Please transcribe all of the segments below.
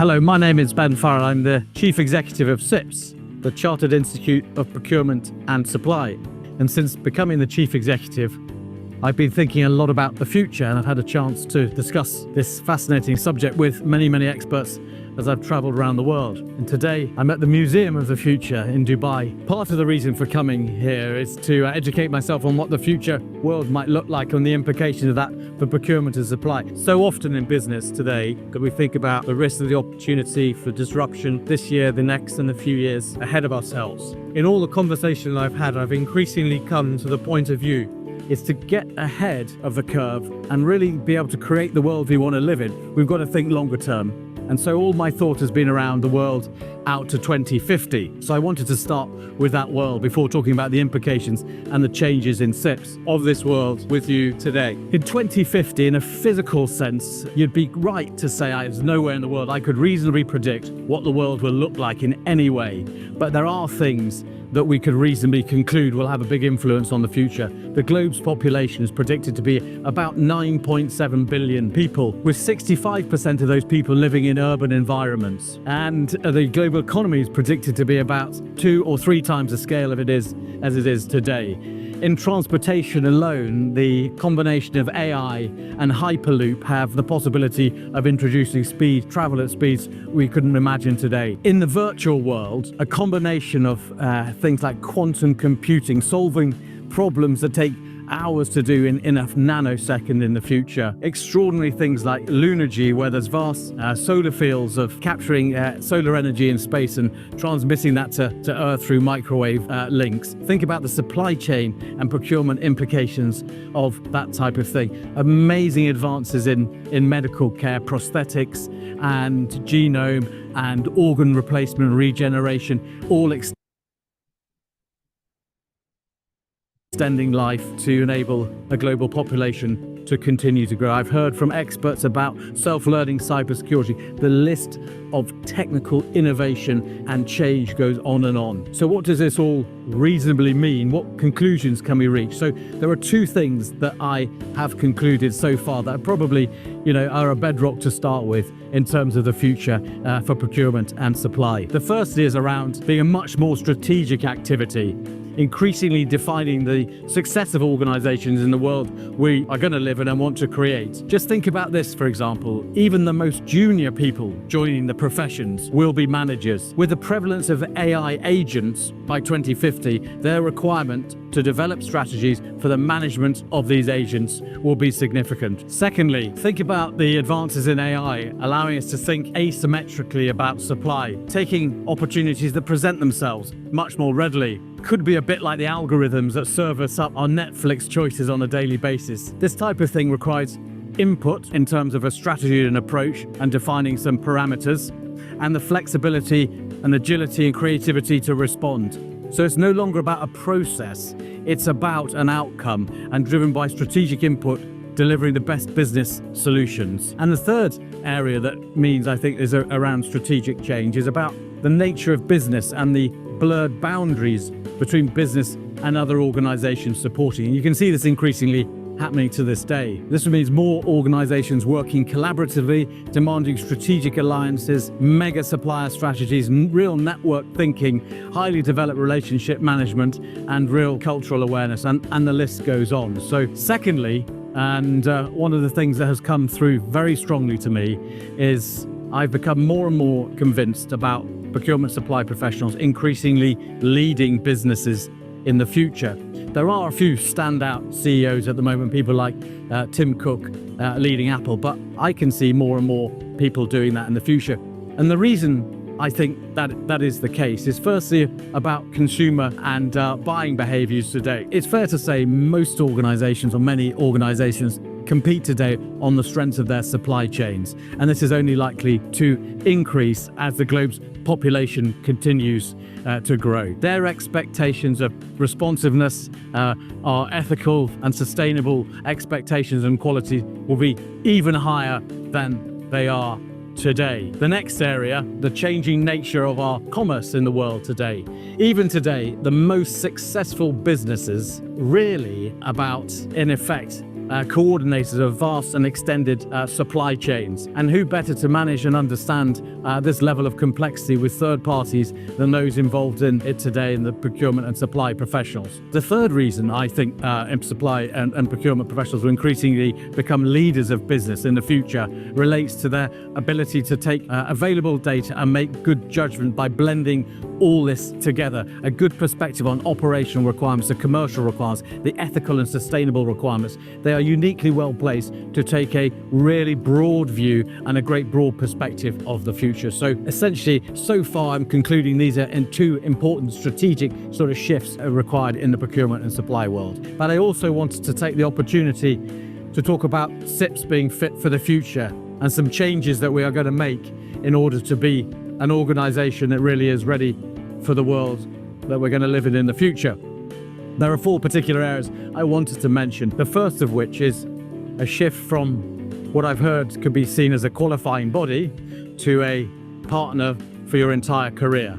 Hello, my name is Ben Farrell. I'm the Chief Executive of CIPS, the Chartered Institute of Procurement and Supply. And since becoming the Chief Executive, I've been thinking a lot about the future, and I've had a chance to discuss this fascinating subject with many experts as I've traveled around the world. And today I'm at the Museum of the Future in Dubai. Part of the reason for coming here is to educate myself on what the future world might look like and the implications of that for procurement and supply. So often in business today, that we think about the risk of the opportunity for disruption this year, the next, and a few years ahead of ourselves. In all the conversation I've had, I've increasingly come to the point of view is to get ahead of the curve and really be able to create the world we want to live in. We've got to think longer term. And so all my thought has been around the world out to 2050. So I wanted to start with that world before talking about the implications and the changes in CIPS of this world with you today. In 2050, in a physical sense, you'd be right to say there's nowhere in the world I could reasonably predict what the world will look like in any way. But there are things that we could reasonably conclude will have a big influence on the future. The globe's population is predicted to be about 9.7 billion people, with 65% of those people living in urban environments. And the global economy is predicted to be about 2 or 3 times the scale of it is as it is today. In transportation alone, the combination of AI and Hyperloop have the possibility of introducing travel at speeds we couldn't imagine today. In the virtual world, a combination of things like quantum computing, solving problems that take hours to do in a nanosecond in the future. Extraordinary things like Lunergy, where there's vast solar fields of capturing solar energy in space and transmitting that to Earth through microwave links. Think about the supply chain and procurement implications of that type of thing. Amazing advances in medical care, prosthetics and genome and organ replacement and regeneration, all extending life to enable a global population to continue to grow. I've heard from experts about self-learning cybersecurity. The list of technical innovation and change goes on and on. So what does this all reasonably mean? What conclusions can we reach? So there are 2 things that I have concluded so far that probably, are a bedrock to start with in terms of the future for procurement and supply. The first is around being a much more strategic activity, increasingly defining the success of organizations in the world we are going to live in and want to create. Just think about this, for example. Even the most junior people joining the professions will be managers. With the prevalence of AI agents by 2050, their requirement to develop strategies for the management of these agents will be significant. Secondly, think about the advances in AI, allowing us to think asymmetrically about supply, taking opportunities that present themselves much more readily. Could be a bit like the algorithms that serve us up our Netflix choices on a daily basis. This type of thing requires input in terms of a strategy and approach and defining some parameters, and the flexibility and agility and creativity to respond. So it's no longer about a process, it's about an outcome and driven by strategic input, delivering the best business solutions. And the third area that means, I think, is around strategic change is about the nature of business and the blurred boundaries between business and other organizations supporting. And you can see this increasingly happening to this day. This means more organizations working collaboratively, demanding strategic alliances, mega supplier strategies, real network thinking, highly developed relationship management, and real cultural awareness, and the list goes on. So secondly, and one of the things that has come through very strongly to me is I've become more and more convinced about procurement supply professionals increasingly leading businesses in the future. There are a few standout CEOs at the moment, people like Tim Cook leading Apple, but I can see more and more people doing that in the future. And the reason I think that is the case is firstly about consumer and buying behaviors today. It's fair to say most organizations, or many organizations, compete today on the strength of their supply chains, and this is only likely to increase as the globe's population continues to grow. Their expectations of responsiveness, our ethical and sustainable expectations and quality will be even higher than they are today. The next area, the changing nature of our commerce in the world today. Even today, the most successful businesses really about, in effect, coordinators of vast and extended supply chains. And who better to manage and understand this level of complexity with third parties than those involved in it today in the procurement and supply professionals. The third reason I think supply and procurement professionals will increasingly become leaders of business in the future relates to their ability to take available data and make good judgment by blending all this together. A good perspective on operational requirements, the commercial requirements, the ethical and sustainable requirements. They are uniquely well placed to take a really broad view and a great broad perspective of the future. So essentially, so far I'm concluding these are two important strategic sort of shifts required in the procurement and supply world. But I also wanted to take the opportunity to talk about CIPS being fit for the future and some changes that we are going to make in order to be an organization that really is ready for the world that we're going to live in the future. There are 4 particular areas I wanted to mention. The first of which is a shift from what I've heard could be seen as a qualifying body to a partner for your entire career.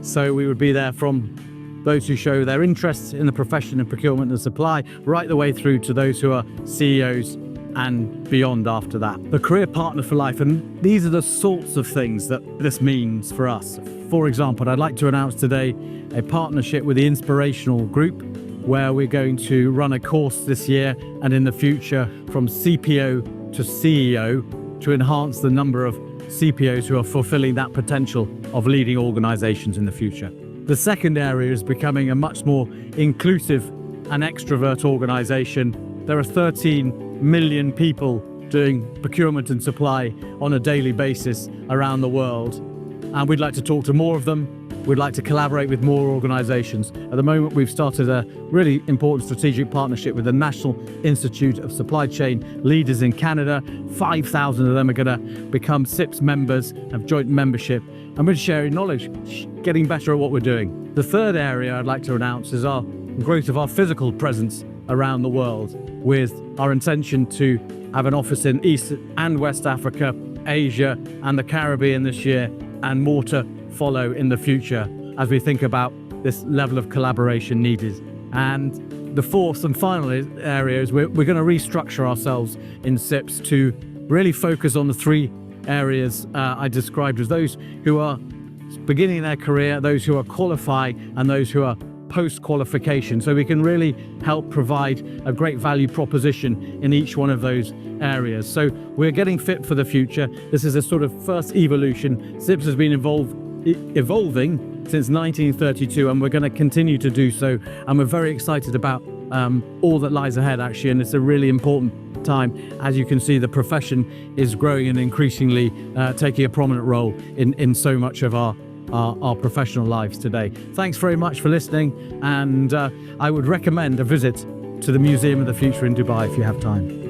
So we would be there from those who show their interest in the profession of procurement and supply, right the way through to those who are CEOs and beyond after that. The career partner for life, and these are the sorts of things that this means for us. For example, I'd like to announce today a partnership with the Inspirational Group, where we're going to run a course this year and in the future from CPO to CEO to enhance the number of CPOs who are fulfilling that potential of leading organizations in the future. The second area is becoming a much more inclusive and extrovert organization. There are 13 million people doing procurement and supply on a daily basis around the world, and we'd like to talk to more of them. We'd like to collaborate with more organizations. At the moment, we've started a really important strategic partnership with the National Institute of Supply Chain Leaders in Canada. 5,000 of them are going to become CIPS members, have joint membership, and we're sharing knowledge, getting better at what we're doing. The third area I'd like to announce is our growth of our physical presence around the world, with our intention to have an office in East and West Africa, Asia, and the Caribbean this year, and more to follow in the future as we think about this level of collaboration needed. And the fourth and final area is we're going to restructure ourselves in CIPS to really focus on the 3 areas I described as those who are beginning their career, those who are qualifying, and those who are post-qualification, so we can really help provide a great value proposition in each one of those areas. So we're getting fit for the future. This is a sort of first evolution. CIPS has been evolving since 1932, and we're going to continue to do so, and we're very excited about all that lies ahead, actually, and it's a really important time. As you can see, the profession is growing and increasingly taking a prominent role in so much of our professional lives today. Thanks very much for listening, and I would recommend a visit to the Museum of the Future in Dubai if you have time.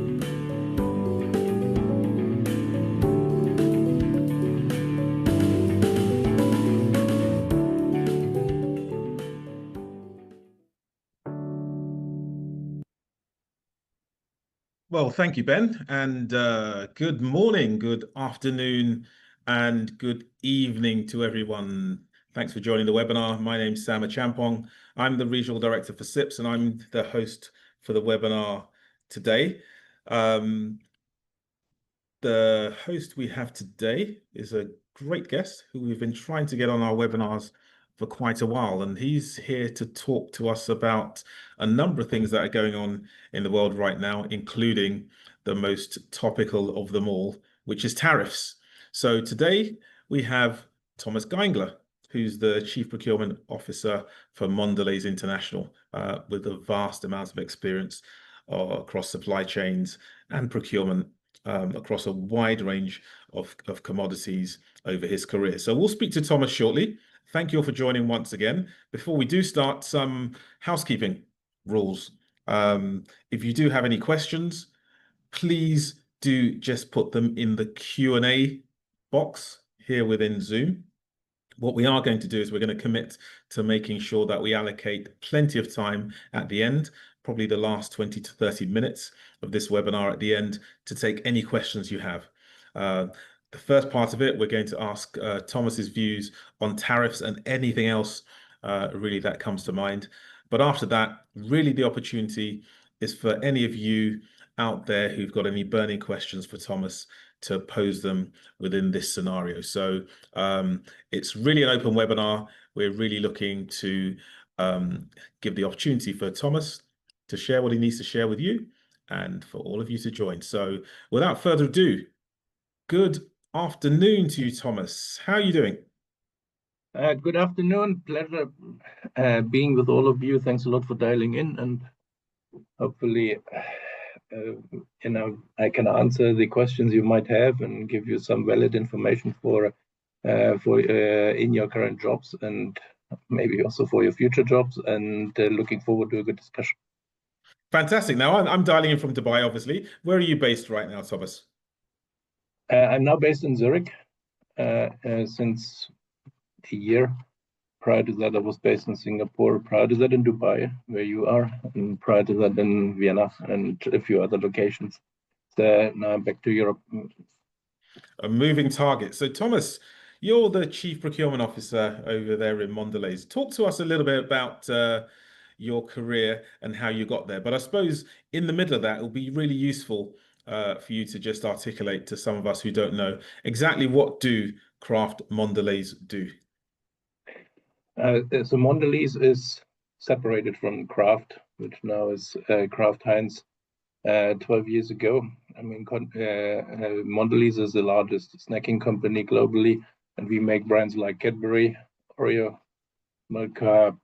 Well, thank you, Ben, and good morning, good afternoon, and good evening to everyone. Thanks for joining the webinar. My name's Sam Achampong. I'm the Regional Director for CIPS, and I'm the host for the webinar today. The host we have today is a great guest who we've been trying to get on our webinars for quite a while, and he's here to talk to us about a number of things that are going on in the world right now, including the most topical of them all, which is tariffs. So today we have Thomas Gaengler, who's the Chief Procurement Officer for Mondelez International, with a vast amount of experience across supply chains and procurement across a wide range of commodities over his career. So we'll speak to Thomas shortly. Thank you all for joining once again. Before we do start, some housekeeping rules. If you do have any questions, please do just put them in the Q&A box here within Zoom. What we are going to do is we're going to commit to making sure that we allocate plenty of time at the end, probably the last 20 to 30 minutes of this webinar at the end, to take any questions you have. The first part of it, we're going to ask Thomas's views on tariffs and anything else really that comes to mind. But after that, really the opportunity is for any of you out there who've got any burning questions for Thomas to pose them within this scenario. So it's really an open webinar. We're really looking to give the opportunity for Thomas to share what he needs to share with you and for all of you to join. So without further ado, good afternoon to you, Thomas. How are you doing? Good afternoon. Pleasure being with all of you. Thanks a lot for dialing in, and hopefully, I can answer the questions you might have and give you some valid information for in your current jobs and maybe also for your future jobs. And looking forward to a good discussion. Fantastic. Now I'm dialing in from Dubai, obviously. Where are you based right now, Thomas? I'm now based in Zurich since a year. Prior to that, I was based in Singapore. Prior to that, in Dubai, where you are, and prior to that, in Vienna and a few other locations. So now I'm back to Europe. A moving target. So, Thomas, you're the Chief Procurement Officer over there in Mondelez. Talk to us a little bit about your career and how you got there. But I suppose in the middle of that, it'll be really useful for you to just articulate to some of us who don't know exactly what do Kraft Mondelez do. So Mondelez is separated from Kraft, which now is Kraft Heinz. 12 years ago, I mean, Mondelez is the largest snacking company globally, and we make brands like Cadbury, Oreo, Milka,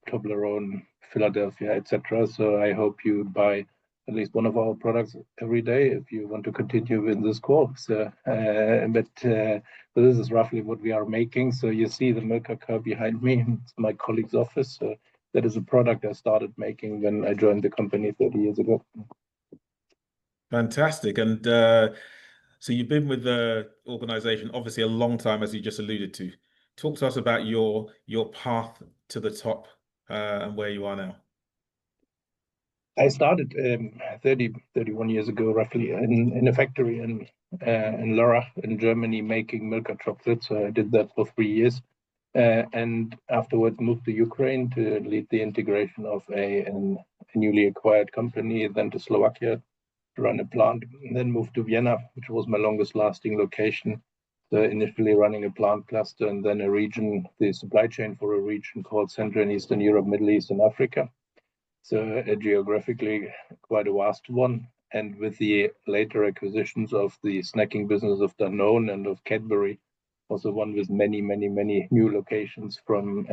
Toblerone, Philadelphia, etc. So I hope you buy at least one of our products every day if you want to continue with this call. So, so this is roughly what we are making. So you see the Milka car behind me. It's my colleague's office. So that is a product I started making when I joined the company 30 years ago. Fantastic. And so you've been with the organization obviously a long time, as you just alluded to. Talk to us about your path to the top and where you are now. I started 31 years ago, roughly, in a factory in Lörrach in Germany, making Milka chocolate. So I did that for 3 years, and afterwards moved to Ukraine to lead the integration of a newly acquired company, then to Slovakia to run a plant, and then moved to Vienna, which was my longest lasting location. So initially running a plant cluster and then a region, the supply chain for a region called Central and Eastern Europe, Middle East, and Africa. So geographically quite a vast one. And with the later acquisitions of the snacking business of Danone and of Cadbury, also one with many new locations from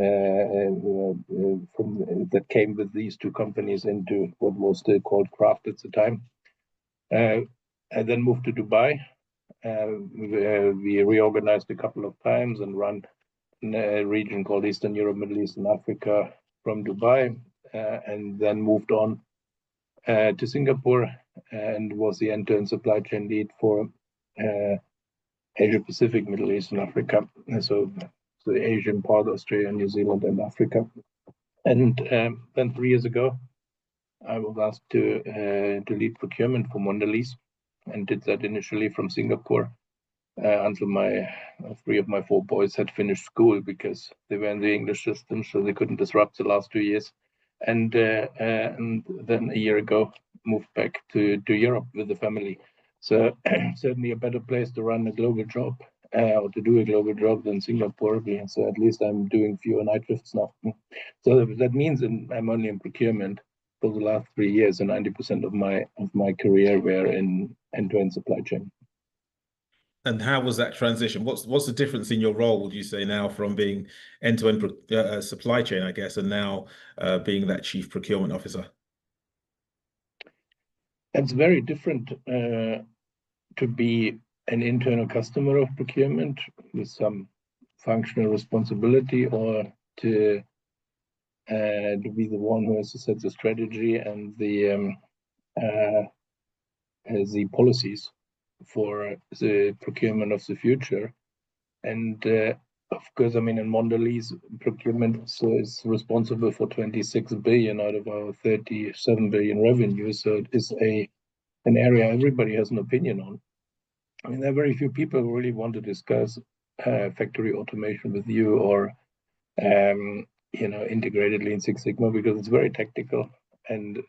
that came with these two companies into what was still called Kraft at the time. I then moved to Dubai. We reorganized a couple of times and run a region called Eastern Europe, Middle East, and Africa from Dubai, and then moved on to Singapore and was the end-to-end supply chain lead for Asia Pacific, Middle East, and Africa. So the Asian part, Australia, New Zealand, and Africa. And then 3 years ago, I was asked to lead procurement for Mondelez, and did that initially from Singapore until my 3 of my 4 boys had finished school, because they were in the English system, so they couldn't disrupt the last 2 years. And then a year ago, moved back to Europe with the family. So certainly a better place to run a global job or to do a global job than Singapore. So at least I'm doing fewer night shifts now. So that means I'm only in procurement for the last 3 years, and 90% of my career were in end-to-end supply chain. And how was that transition? What's the difference in your role, would you say, now from being end-to-end supply chain, I guess, and now being that Chief Procurement Officer? It's very different to be an internal customer of procurement with some functional responsibility, or to be the one who has to set the strategy and the policies for the procurement of the future. And of course, I mean, in Mondelez, procurement is responsible for 26 billion out of our 37 billion revenue. So it is an area everybody has an opinion on. I mean, there are very few people who really want to discuss factory automation with you, or integrated Lean Six Sigma, because it's very technical, and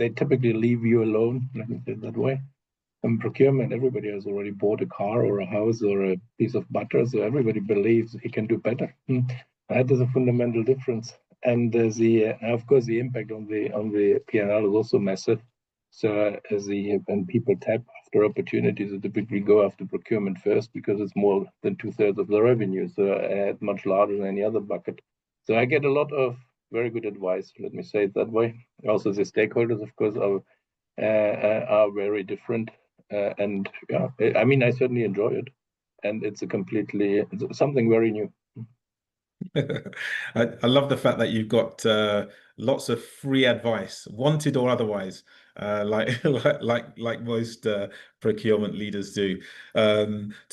they typically leave you alone, let me say it that way. In procurement, everybody has already bought a car or a house or a piece of butter, so everybody believes he can do better. That is a fundamental difference. And of course, the impact on the P&L is also massive. So when people tap after opportunities, they typically go after procurement first because it's more than 2/3 of the revenue. So it's much larger than any other bucket. So I get a lot of very good advice. Let me say it that way. Also, the stakeholders, of course, are very different. And yeah, I mean, I certainly enjoy it, and it's something very new. I love the fact that you've got lots of free advice, wanted or otherwise, like most procurement leaders do.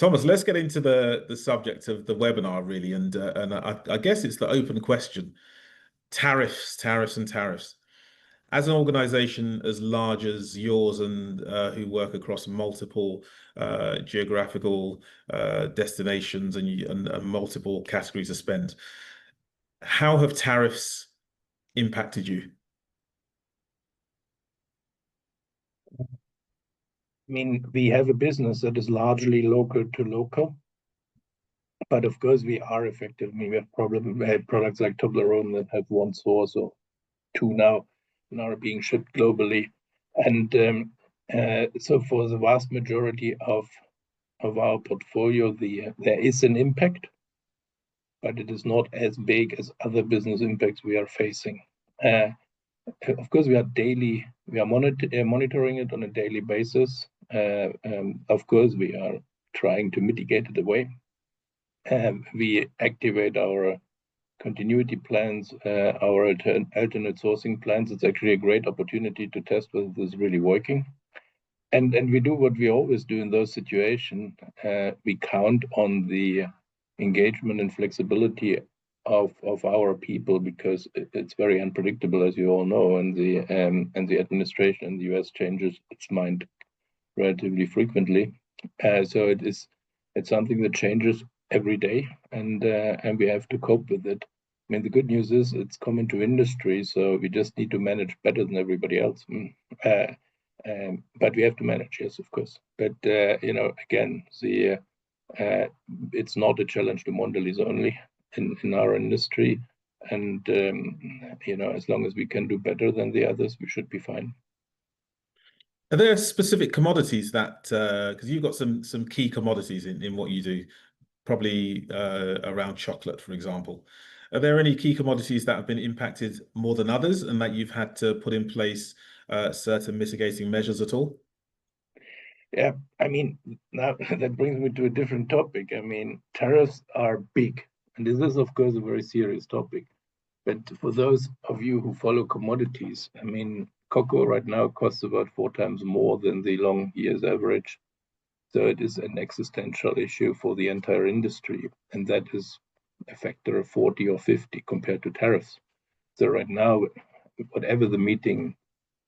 Thomas, let's get into the subject of the webinar, really, and I guess it's the open question: tariffs, tariffs, and tariffs. As an organization as large as yours and who work across multiple geographical destinations and multiple categories of spend, how have tariffs impacted you? I mean, we have a business that is largely local to local, but of course we are affected. I mean, we have products like Toblerone that have one source or two now and are being shipped globally. And so for the vast majority of our portfolio, there is an impact, but it is not as big as other business impacts we are facing. Of course, we are monitoring it on a daily basis. Of course, we are trying to mitigate it away. We activate our continuity plans, our alternate sourcing plans. It's actually a great opportunity to test whether this is really working. And we do what we always do in those situations. We count on the engagement and flexibility of our people because it's very unpredictable, as you all know, and the administration in the US changes its mind relatively frequently. So it's something that changes every day, and we have to cope with it. I mean, the good news is it's common to industry, so we just need to manage better than everybody else. But we have to manage, yes, of course. But again, it's not a challenge to Mondelez only in our industry, and as long as we can do better than the others, we should be fine. Are there specific commodities that because you've got some key commodities in what you do, probably around chocolate, for example. Are there any key commodities that have been impacted more than others and that you've had to put in place certain mitigating measures at all? Yeah, I mean, now that brings me to a different topic. I mean, tariffs are big, and this is, of course, a very serious topic. But for those of you who follow commodities, I mean, cocoa right now costs about 4 times more than the long years average. So it is an existential issue for the entire industry, and that is a factor of 40 or 50 compared to tariffs. So right now, whatever the meeting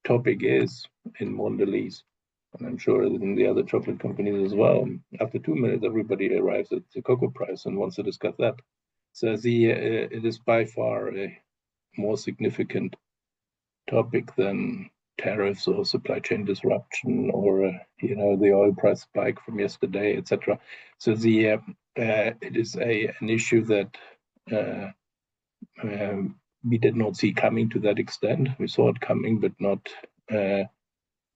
topic is in Mondelez, and I'm sure in the other chocolate companies as well, after 2 minutes, everybody arrives at the cocoa price and wants to discuss that. So it is by far a more significant topic than tariffs or supply chain disruption or the oil price spike from yesterday, etc. So it is an issue that we did not see coming to that extent. We saw it coming, but not to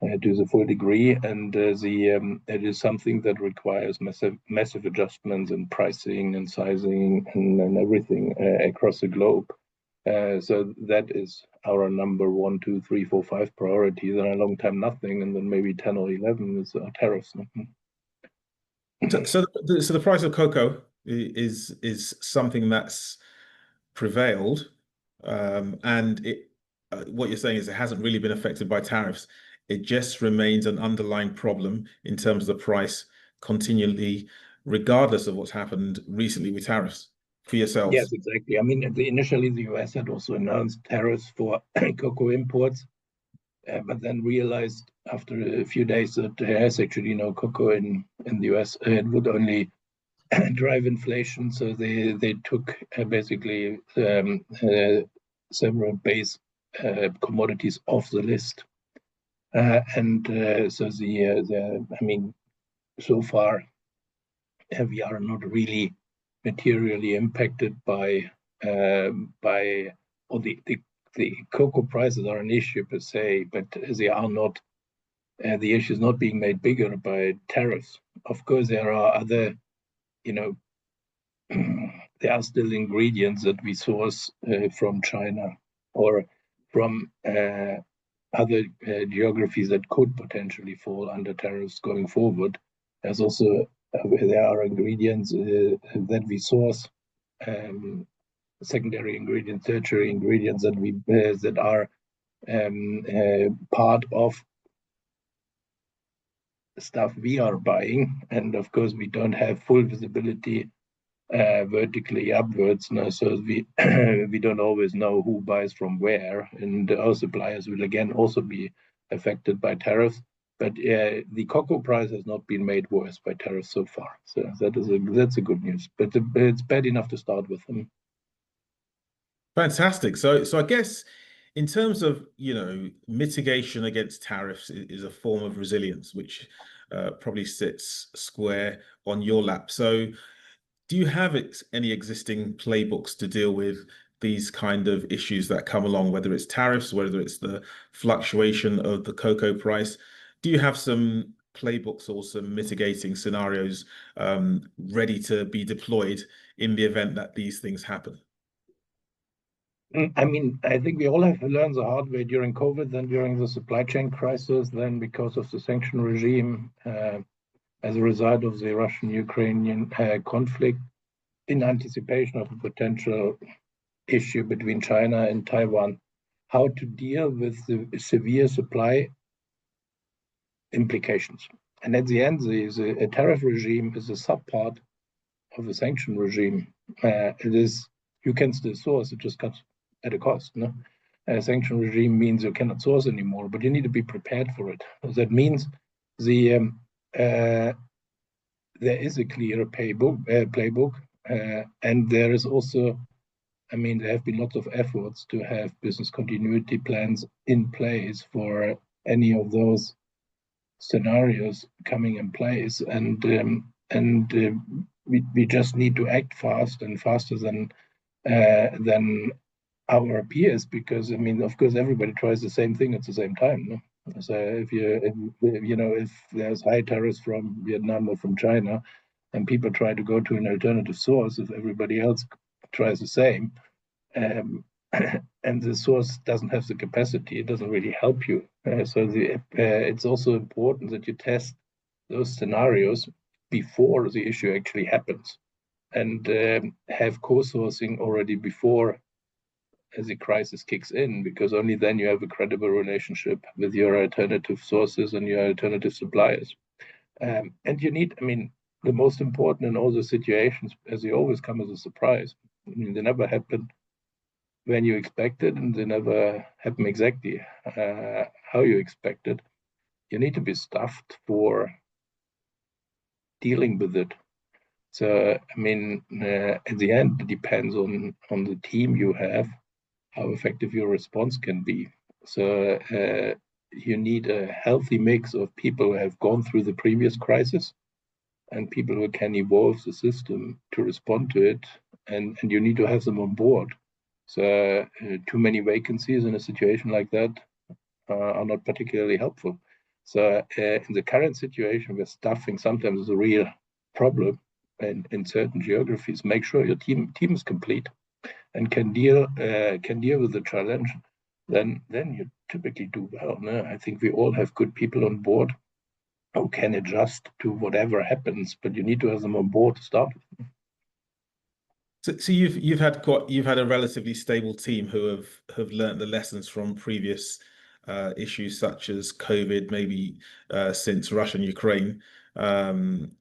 the full degree. And it is something that requires massive adjustments in pricing and sizing and everything across the globe. So that is our number 1, 2, 3, 4, 5 priorities, and a long time nothing, and then maybe 10 or 11 is tariffs. So the price of cocoa is something that's prevailed, and what you're saying is it hasn't really been affected by tariffs. It just remains an underlying problem in terms of the price continually, regardless of what's happened recently with tariffs for yourselves. Yes, exactly. I mean, initially the US had also announced tariffs for cocoa imports, but then realized after a few days that there is actually no cocoa in the US. It would only drive inflation, so they took basically several base commodities off the list. So I mean, so far we are not really materially impacted by or the cocoa prices are an issue per se, but they are not. The issue is not being made bigger by tariffs. Of course, there are other, there are still ingredients that we source from China or from other geographies that could potentially fall under tariffs going forward. There's also there are ingredients that we source, secondary ingredients, tertiary ingredients that are part of stuff we are buying, and of course we don't have full visibility vertically upwards now, so we we don't always know who buys from where, and our suppliers will again also be affected by tariffs. But the cocoa price has not been made worse by tariffs so far, so that's a good news. But it's bad enough to start with them. Fantastic. So I guess in terms of, mitigation against tariffs is a form of resilience, which probably sits square on your lap. So do you have any existing playbooks to deal with these kind of issues that come along, whether it's tariffs, whether it's the fluctuation of the cocoa price? Do you have some playbooks or some mitigating scenarios ready to be deployed in the event that these things happen? I mean, I think we all have learned the hard way during COVID, then during the supply chain crisis, then because of the sanction regime, as a result of the Russian-Ukrainian conflict, in anticipation of a potential issue between China and Taiwan, how to deal with the severe supply implications. And at the end, the tariff regime is a subpart of a sanction regime. It is, you can still source, it just comes at a cost. No? A sanction regime means you cannot source anymore, but you need to be prepared for it. That means there is a clear playbook, and there is also, I mean, there have been lots of efforts to have business continuity plans in place for any of those scenarios coming in place, and we just need to act fast and faster than our peers, because I mean, of course, everybody tries the same thing at the same time. No? So if there's high tariffs from Vietnam or from China, and people try to go to an alternative source, if everybody else tries the same, and the source doesn't have the capacity, it doesn't really help you. It's also important that you test those scenarios before the issue actually happens, and have co-sourcing already before the crisis kicks in, because only then you have a credible relationship with your alternative sources and your alternative suppliers. And you need, I mean, the most important in all the situations, as they always come as a surprise. I mean, they never happen when you expect it, and they never happen exactly how you expect it. You need to be stuffed for dealing with it. So, I mean, at the end, it depends on the team you have, how effective your response can be. So you need a healthy mix of people who have gone through the previous crisis and people who can evolve the system to respond to it, and you need to have them on board. So too many vacancies in a situation like that are not particularly helpful. So in the current situation where staffing sometimes is a real problem in certain geographies, make sure your team is complete and can deal with the challenge, then you typically do well. No? I think we all have good people on board who can adjust to whatever happens, but you need to have them on board to start with. So you've had a relatively stable team who have learned the lessons from previous issues such as COVID, maybe since Russia and Ukraine,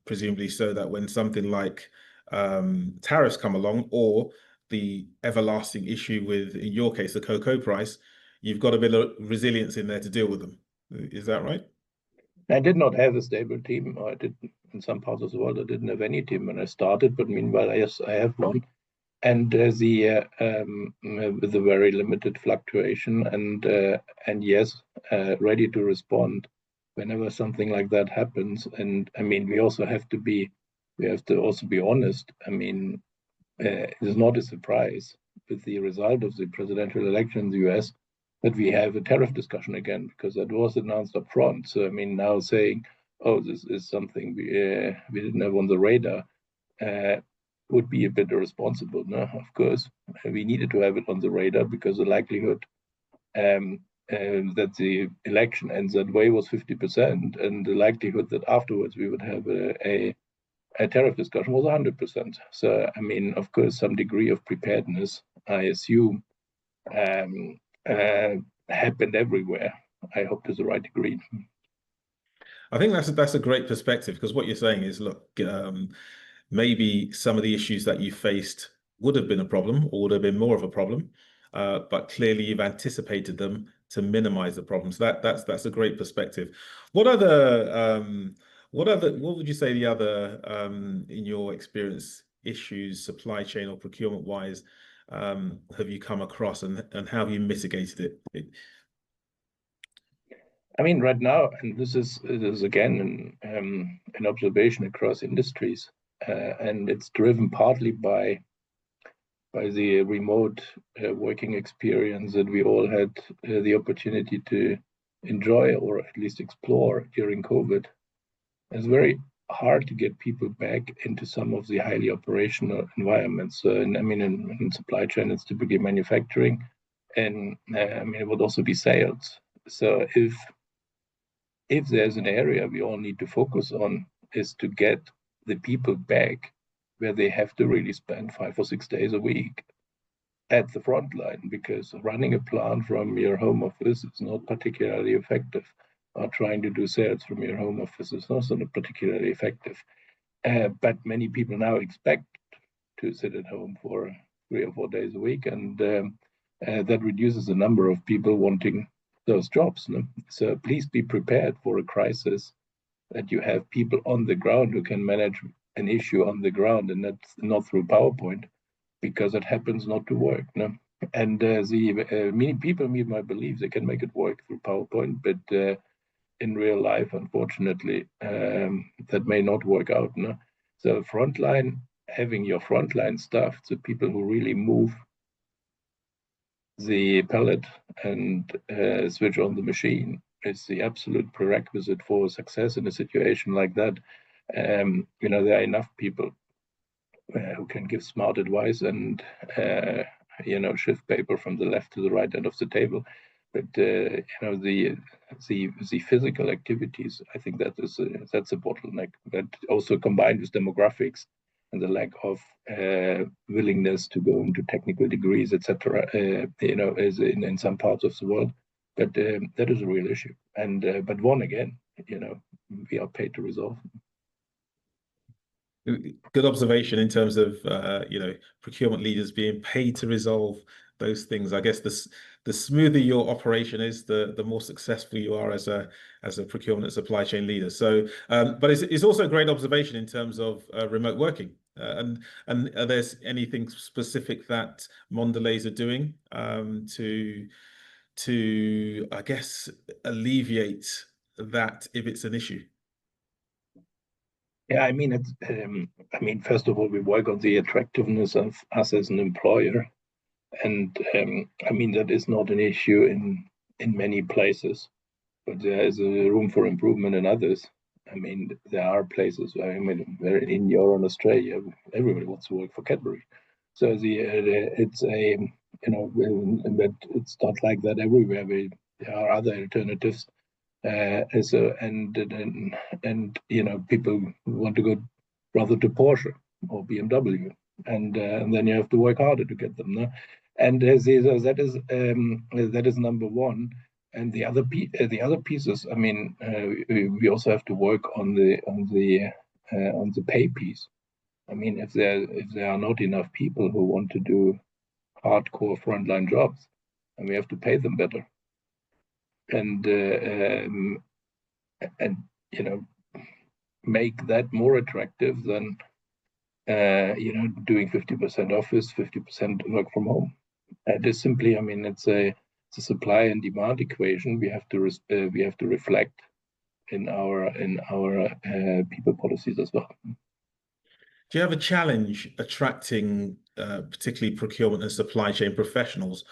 presumably, so that when something like tariffs come along, or the everlasting issue with, in your case, the cocoa price, you've got a bit of resilience in there to deal with them. Is that right? I did not have a stable team, or I did in some parts of the world. I didn't have any team when I started, but meanwhile, yes, I have one. with a very limited fluctuation, and yes, ready to respond whenever something like that happens. And I mean, we have to also be honest. I mean, it is not a surprise with the result of the presidential election in the US that we have a tariff discussion again, because that was announced up front. So I mean, now saying, oh, this is something we didn't have on the radar, would be a bit irresponsible. No, of course, we needed to have it on the radar because the likelihood that the election ends that way was 50%, and the likelihood that afterwards we would have a tariff discussion was 100%. So, I mean, of course, some degree of preparedness, I assume, happened everywhere. I hope to the right degree. I think that's a great perspective, because what you're saying is, look, maybe some of the issues that you faced would have been a problem, or would have been more of a problem, but clearly you've anticipated them to minimize the problems. That's a great perspective. What would you say the other, in your experience, issues, supply chain or procurement wise, have you come across, and how have you mitigated it? I mean, right now, and this is again an observation across industries, and it's driven partly by the remote working experience that we all had the opportunity to enjoy, or at least explore, during COVID. It's very hard to get people back into some of the highly operational environments. So, I mean, in supply chain, it's typically manufacturing, and I mean, it would also be sales. So if there's an area we all need to focus on, is to get the people back where they have to really spend 5 or 6 days a week at the front line, because running a plant from your home office is not particularly effective, or trying to do sales from your home office is also not particularly effective. But many people now expect to sit at home for 3 or 4 days a week, and that reduces the number of people wanting those jobs. No? So please be prepared for a crisis, that you have people on the ground who can manage an issue on the ground, and that's not through PowerPoint, because it happens not to work. No? And many people might believe they can make it work through PowerPoint, but in real life, unfortunately, that may not work out. No? So frontline, having your frontline staff, the people who really move the pallet and switch on the machine, is the absolute prerequisite for success in a situation like that. You know, there are enough people who can give smart advice and you know, shift paper from the left to the right end of the table, but you know, the physical activities, I think that's a bottleneck. That also, combined with demographics and the lack of willingness to go into technical degrees, etc., you know, is in some parts of the world. But that is a real issue, and but one again, you know, we are paid to resolve. Good observation in terms of you know, procurement leaders being paid to resolve those things. I guess the smoother your operation is, the more successful you are as a procurement and supply chain leader. So, but it's also a great observation in terms of remote working. And are there anything specific that Mondelez are doing to I guess alleviate that if it's an issue? Yeah, I mean, it's. I mean, first of all, we work on the attractiveness of us as an employer, and I mean, that is not an issue in many places, but there is a room for improvement in others. I mean, there are places where, I mean, where in India or in Australia, everybody wants to work for Cadbury. So it's a, you know, but it's not like that everywhere. There are other alternatives. And you know, people want to go rather to Porsche or BMW, and then you have to work harder to get them. No? And that is number one. And the other pieces, I mean, we also have to work on the pay piece. I mean, if there are not enough people who want to do hardcore frontline jobs, and we have to pay them better. And you know, make that more attractive than doing 50% office, 50% work from home. It is simply, I mean, it's a supply and demand equation. We have to reflect in our people policies as well. Do you have a challenge attracting particularly procurement and supply chain professionals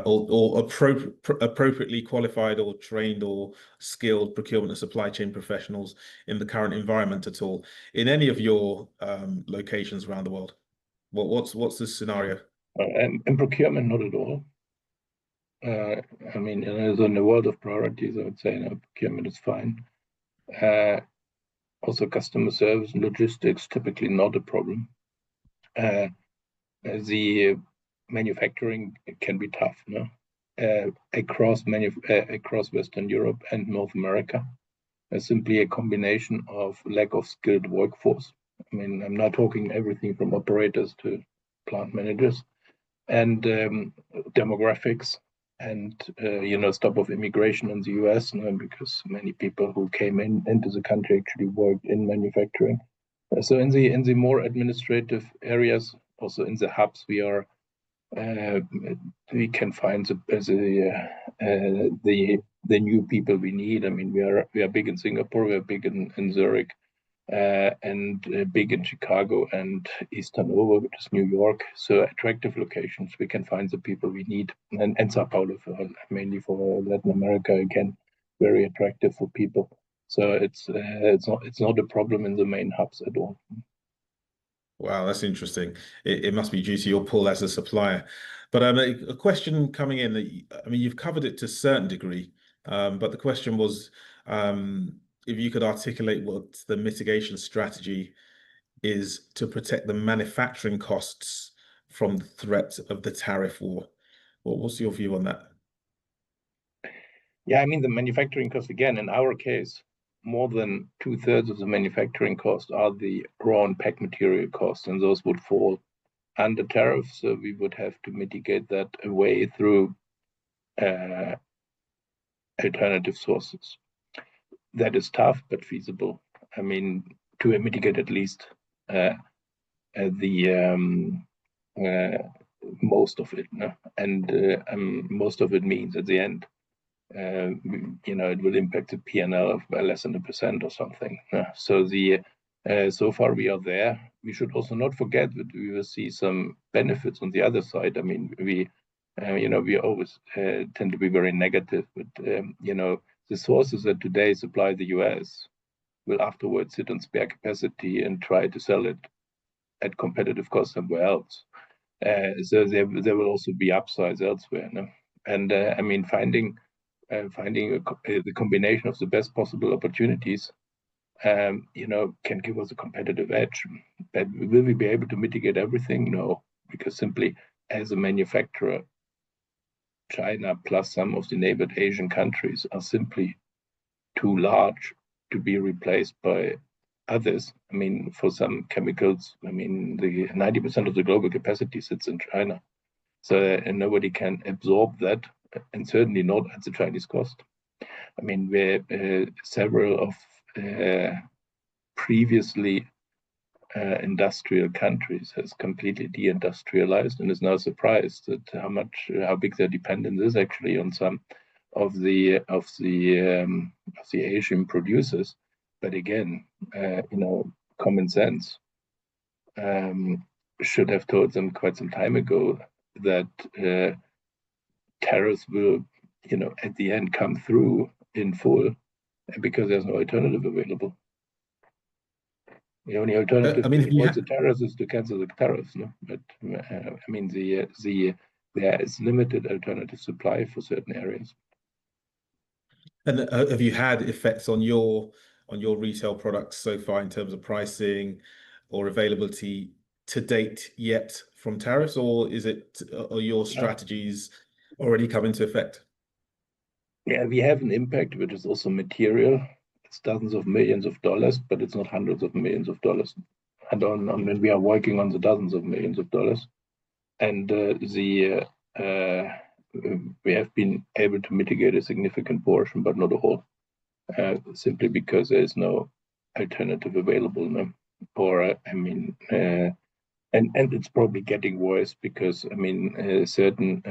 or appropriately qualified or trained or skilled procurement and supply chain professionals in the current environment at all in any of your locations around the world? What's the scenario? In procurement, not at all. I mean, in the world of priorities, I would say procurement is fine. Also, customer service and logistics, typically not a problem. The manufacturing can be tough, no? Across Western Europe and North America. Simply a combination of lack of skilled workforce. I mean, I'm not talking everything from operators to plant managers, and demographics, and stop of immigration in the US, because many people who came into the country actually worked in manufacturing. So in the more administrative areas, also in the hubs, we can find the new people we need. I mean, we are big in Singapore, we are big in Zurich, and big in Chicago and East Hanover, which is New York. So attractive locations, we can find the people we need, and Sao Paulo mainly for Latin America, again, very attractive for people. So it's not a problem in the main hubs at all. Wow, that's interesting. It must be due to your pull as a supplier. But a question coming in, I mean, you've covered it to a certain degree, but the question was if you could articulate what the mitigation strategy is to protect the manufacturing costs from the threat of the tariff war. What's your view on that? Yeah, I mean, the manufacturing costs, again, in our case, more than 2/3 of the manufacturing costs are the raw and pack material costs, and those would fall under tariffs. So we would have to mitigate that away through alternative sources. That is tough, but feasible. I mean, to mitigate at least most of it, no? And most of it means at the end, it will impact the P&L of less than 1% or something. So so far we are there. We should also not forget that we will see some benefits on the other side. I mean, we always tend to be very negative, but the sources that today supply the US will afterwards sit on spare capacity and try to sell it at competitive cost somewhere else. So there will also be upsides elsewhere. No? And I mean, finding the combination of the best possible opportunities, can give us a competitive edge. But will we be able to mitigate everything? No, because simply as a manufacturer, China plus some of the neighbored Asian countries are simply too large to be replaced by others. I mean, for some chemicals, I mean, the 90% of the global capacity sits in China. So and nobody can absorb that, and certainly not at the Chinese cost. I mean, several of previously industrial countries has completely deindustrialized and is now surprised at how big their dependence is actually on some of the Asian producers. But again, common sense should have told them quite some time ago that tariffs will, at the end come through in full, because there's no alternative available. The only alternative towards the tariffs is to cancel the tariffs, no? But I mean, there is limited alternative supply for certain areas. And have you had effects on your retail products so far in terms of pricing or availability to date yet from tariffs, or are your strategies already come into effect? Yeah, we have an impact, which is also material. It's dozens of millions of dollars, but it's not hundreds of millions of dollars. And we are working on the dozens of millions of dollars. And we have been able to mitigate a significant portion, but not all, simply because there is no alternative available. No? or I mean, and it's probably getting worse because I mean, certain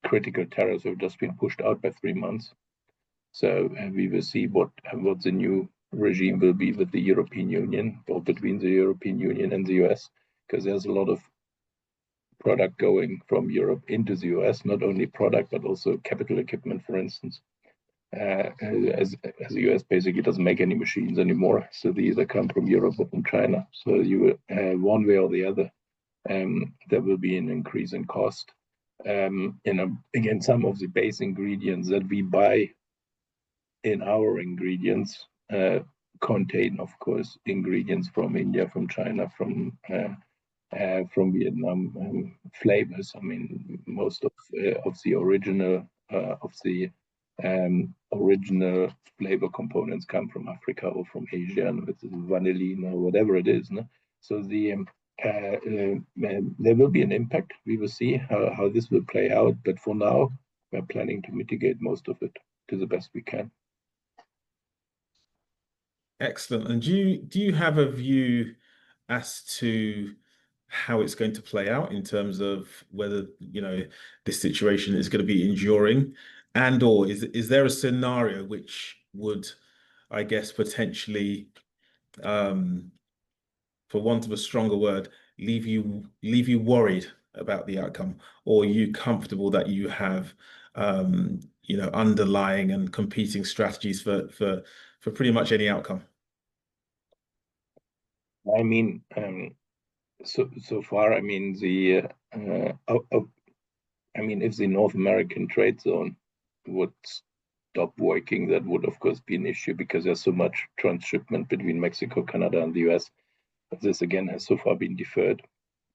critical tariffs have just been pushed out by 3 months. So we will see what the new regime will be with the European Union, or between the European Union and the US, because there's a lot of product going from Europe into the US, not only product, but also capital equipment, for instance. As the US basically doesn't make any machines anymore, so they either come from Europe or from China. So you one way or the other, there will be an increase in cost. Again, some of the base ingredients that we buy in our ingredients contain, of course, ingredients from India, from China, from Vietnam, flavors. I mean, most of the original flavor components come from Africa or from Asia, and with vanillin or whatever it is. No? So there will be an impact. We will see how this will play out. But for now, we're planning to mitigate most of it to the best we can. Excellent. And do you have a view as to how it's going to play out in terms of whether, you know, this situation is going to be enduring, and or is there a scenario which would, I guess, potentially, for want of a stronger word, leave you worried about the outcome, or are you comfortable that you have you know, underlying and competing strategies for pretty much any outcome? I mean, so far, I mean, I mean, if the North American trade zone would stop working, that would, of course, be an issue because there's so much transshipment between Mexico, Canada, and the US. But this, again, has so far been deferred.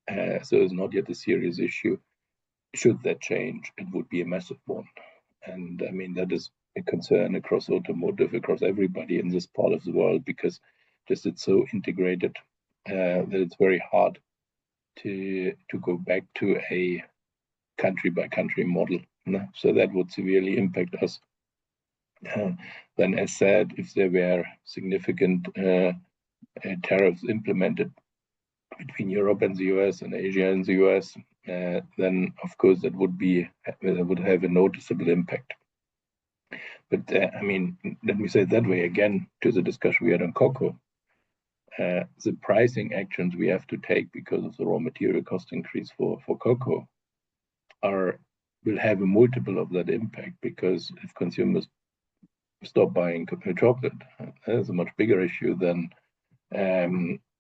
So it's not yet a serious issue. Should that change, it would be a massive one. And I mean, that is a concern across automotive, across everybody in this part of the world, because just it's so integrated that it's very hard to go back to a country by country model. No? So that would severely impact us. Then, as said, if there were significant tariffs implemented between Europe and the US and Asia and the US, then of course that would have a noticeable impact. But I mean, let me say it that way again to the discussion we had on cocoa. The pricing actions we have to take because of the raw material cost increase for cocoa will have a multiple of that impact, because if consumers stop buying chocolate, that's a much bigger issue than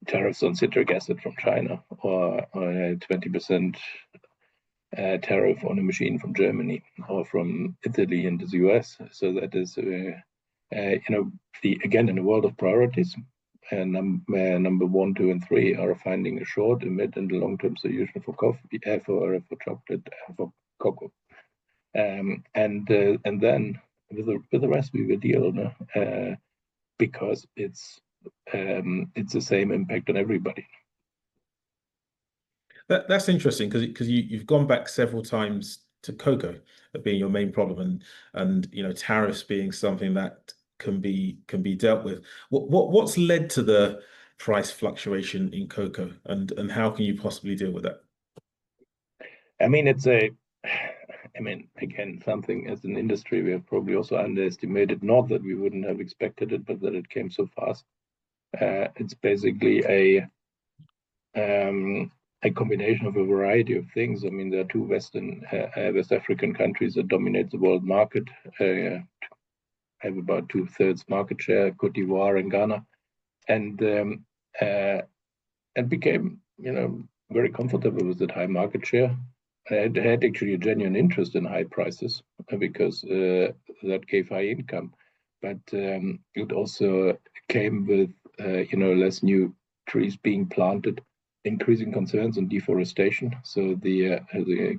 tariffs on citric acid from China, or a 20% tariff on a machine from Germany or from Italy into the US. So that is, you know, again, in a world of priorities, number 1, 2, and 3 are finding a short, a mid, and a long-term solution for coffee, for chocolate, for cocoa, and then with the rest we will deal, because it's the same impact on everybody. That's interesting because you've gone back several times to cocoa being your main problem, and you know, tariffs being something that can be dealt with. What's led to the price fluctuation in cocoa, and how can you possibly deal with that? I mean, again, something as an industry we have probably also underestimated, not that we wouldn't have expected it, but that it came so fast. It's basically a combination of a variety of things. I mean, there are two West African countries that dominate the world market, have about 2/3 market share, Cote d'Ivoire and Ghana, and became, you know, very comfortable with that high market share. Had actually a genuine interest in high prices because that gave high income, but it also came with you know, less new trees being planted, increasing concerns on deforestation. So the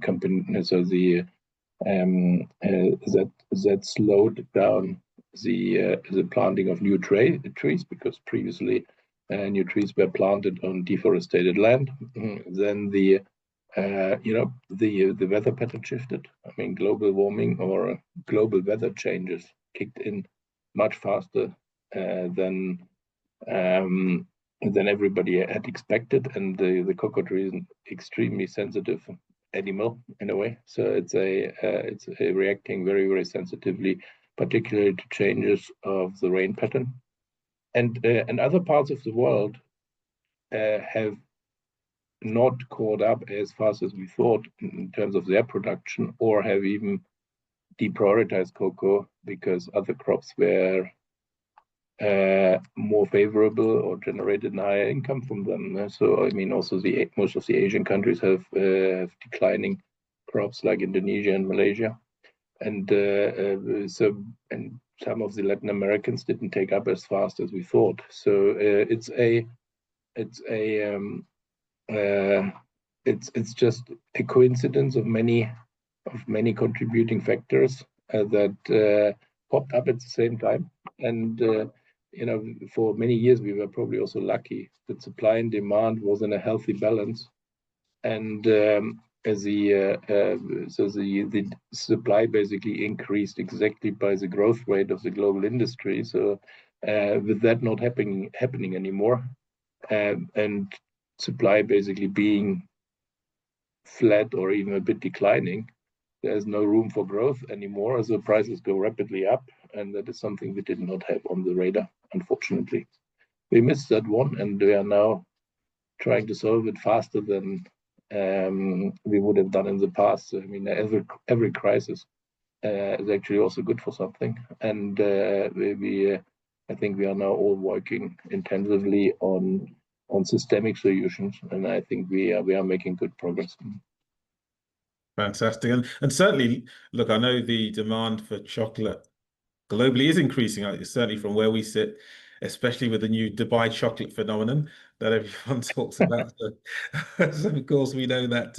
company, so that slowed down the planting of new trees, because previously new trees were planted on deforested land. Then the weather pattern shifted. I mean, global warming or global weather changes kicked in much faster than than everybody had expected. And the cocoa tree is an extremely sensitive animal in a way. So it's a reacting very, very sensitively, particularly to changes of the rain pattern. And other parts of the world have not caught up as fast as we thought in terms of their production, or have even deprioritized cocoa because other crops were more favorable or generated a higher income from them. So I mean, also most of the Asian countries have declining crops like Indonesia and Malaysia, and and some of the Latin Americans didn't take up as fast as we thought. So it's just a coincidence of many contributing factors that popped up at the same time. And for many years we were probably also lucky that supply and demand was in a healthy balance, and as the supply basically increased exactly by the growth rate of the global industry. So with that not happening anymore, and supply basically being flat or even a bit declining, there's no room for growth anymore as the prices go rapidly up, and that is something we did not have on the radar, unfortunately. We missed that one, and we are now trying to solve it faster than we would have done in the past. So, I mean, every crisis is actually also good for something, and I think we are now all working intensively on systemic solutions, and I think we are making good progress. Fantastic. And certainly, look, I know the demand for chocolate globally is increasing, certainly from where we sit, especially with the new Dubai chocolate phenomenon that everyone talks about. So of course, we know that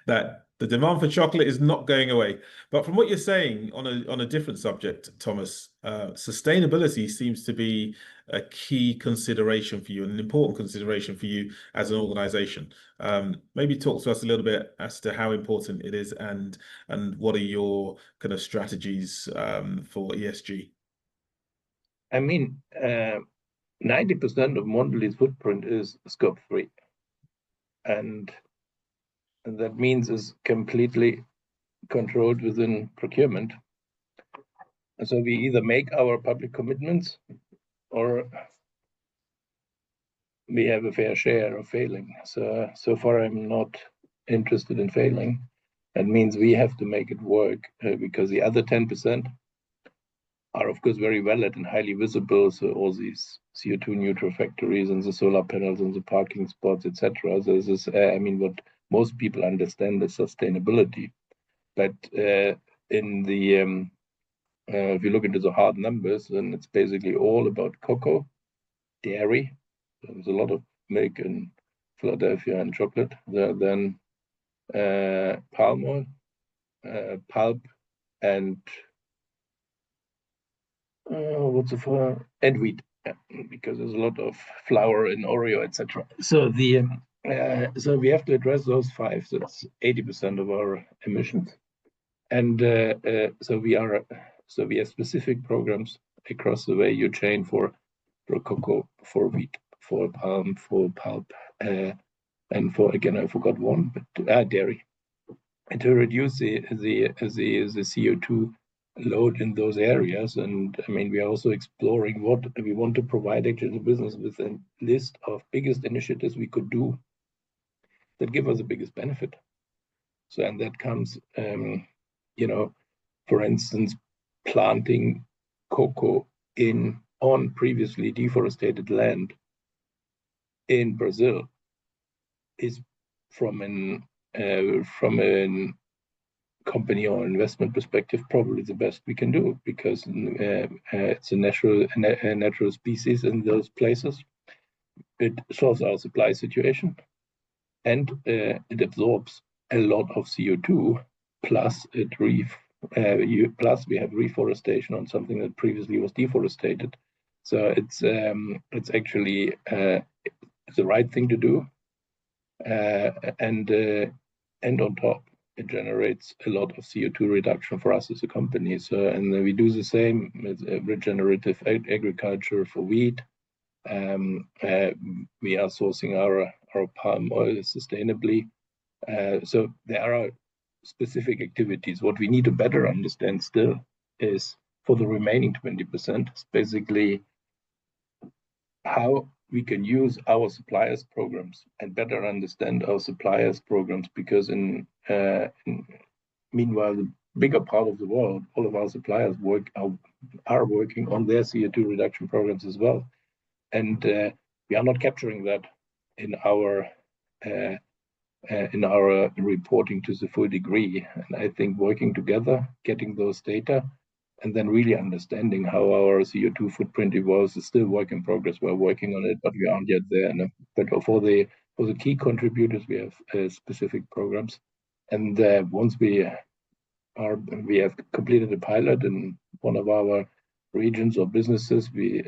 that the demand for chocolate is not going away. But from what you're saying on a different subject, Thomas, sustainability seems to be a key consideration for you, an important consideration for you as an organization. Maybe talk to us a little bit as to how important it is, and what are your kind of strategies for ESG? I mean, 90% of Mondelez footprint is scope 3. And that means is completely controlled within procurement. And so we either make our public commitments or we have a fair share of failing. So far, I'm not interested in failing. That means we have to make it work, because the other 10% are, of course, very valid and highly visible. So all these CO2 neutral factories and the solar panels and the parking spots, etc. So this is, I mean, what most people understand is sustainability. But in the if you look into the hard numbers, then it's basically all about cocoa, dairy. There's a lot of milk in Philadelphia and chocolate. Then palm oil, pulp, and and wheat, because there's a lot of flour in Oreo, etc. So so we have to address those 5. So that's 80% of our emissions, and so we have specific programs across the value chain for cocoa, for wheat, for palm, for pulp, and for, again, I forgot one, but dairy, and to reduce the CO2 load in those areas. And I mean, we are also exploring what we want to provide actually the business with a list of biggest initiatives we could do that give us the biggest benefit. So, and that comes, for instance, planting cocoa on previously deforested land in Brazil is from an company or investment perspective probably the best we can do, because it's a natural species in those places. It solves our supply situation, and it absorbs a lot of CO2. Plus, plus we have reforestation on something that previously was deforested. So it's actually the right thing to do, and on top, it generates a lot of CO2 reduction for us as a company. So, and we do the same with regenerative agriculture for wheat, We are sourcing our palm oil sustainably. So there are specific activities. What we need to better understand still is for the remaining 20%, is basically how we can use our suppliers programs and better understand our suppliers programs, because meanwhile, the bigger part of the world, all of our suppliers are working on their CO2 reduction programs as well. And we are not capturing that in our reporting to the full degree. And I think working together, getting those data, and then really understanding how our CO2 footprint evolves is still work in progress. We're working on it, but we aren't yet there. No? But for the key contributors, we have specific programs. And once we have completed a pilot in one of our regions or businesses, we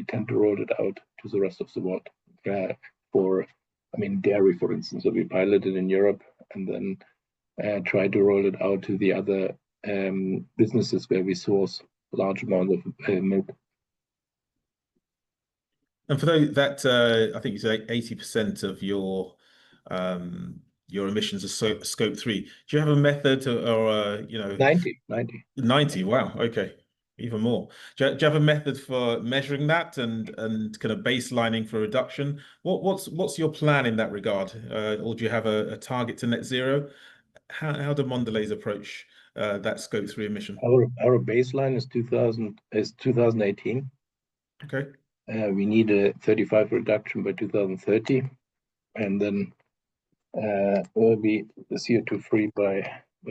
tend to roll it out to the rest of the world. Dairy, for instance, so we piloted in Europe and then try to roll it out to the other businesses where we source large amount of milk. And for those that I think you say 80% of your emissions are scope 3. Do you have a method or 90? Wow, okay, even more. Do you have a method for measuring that and kind of baselining for reduction? What's your plan in that regard? Or do you have a target to net zero? How do Mondelez approach that scope 3 emission? Our baseline is 2018. Okay. We need a 35 reduction by 2030, and then we'll be CO2 free by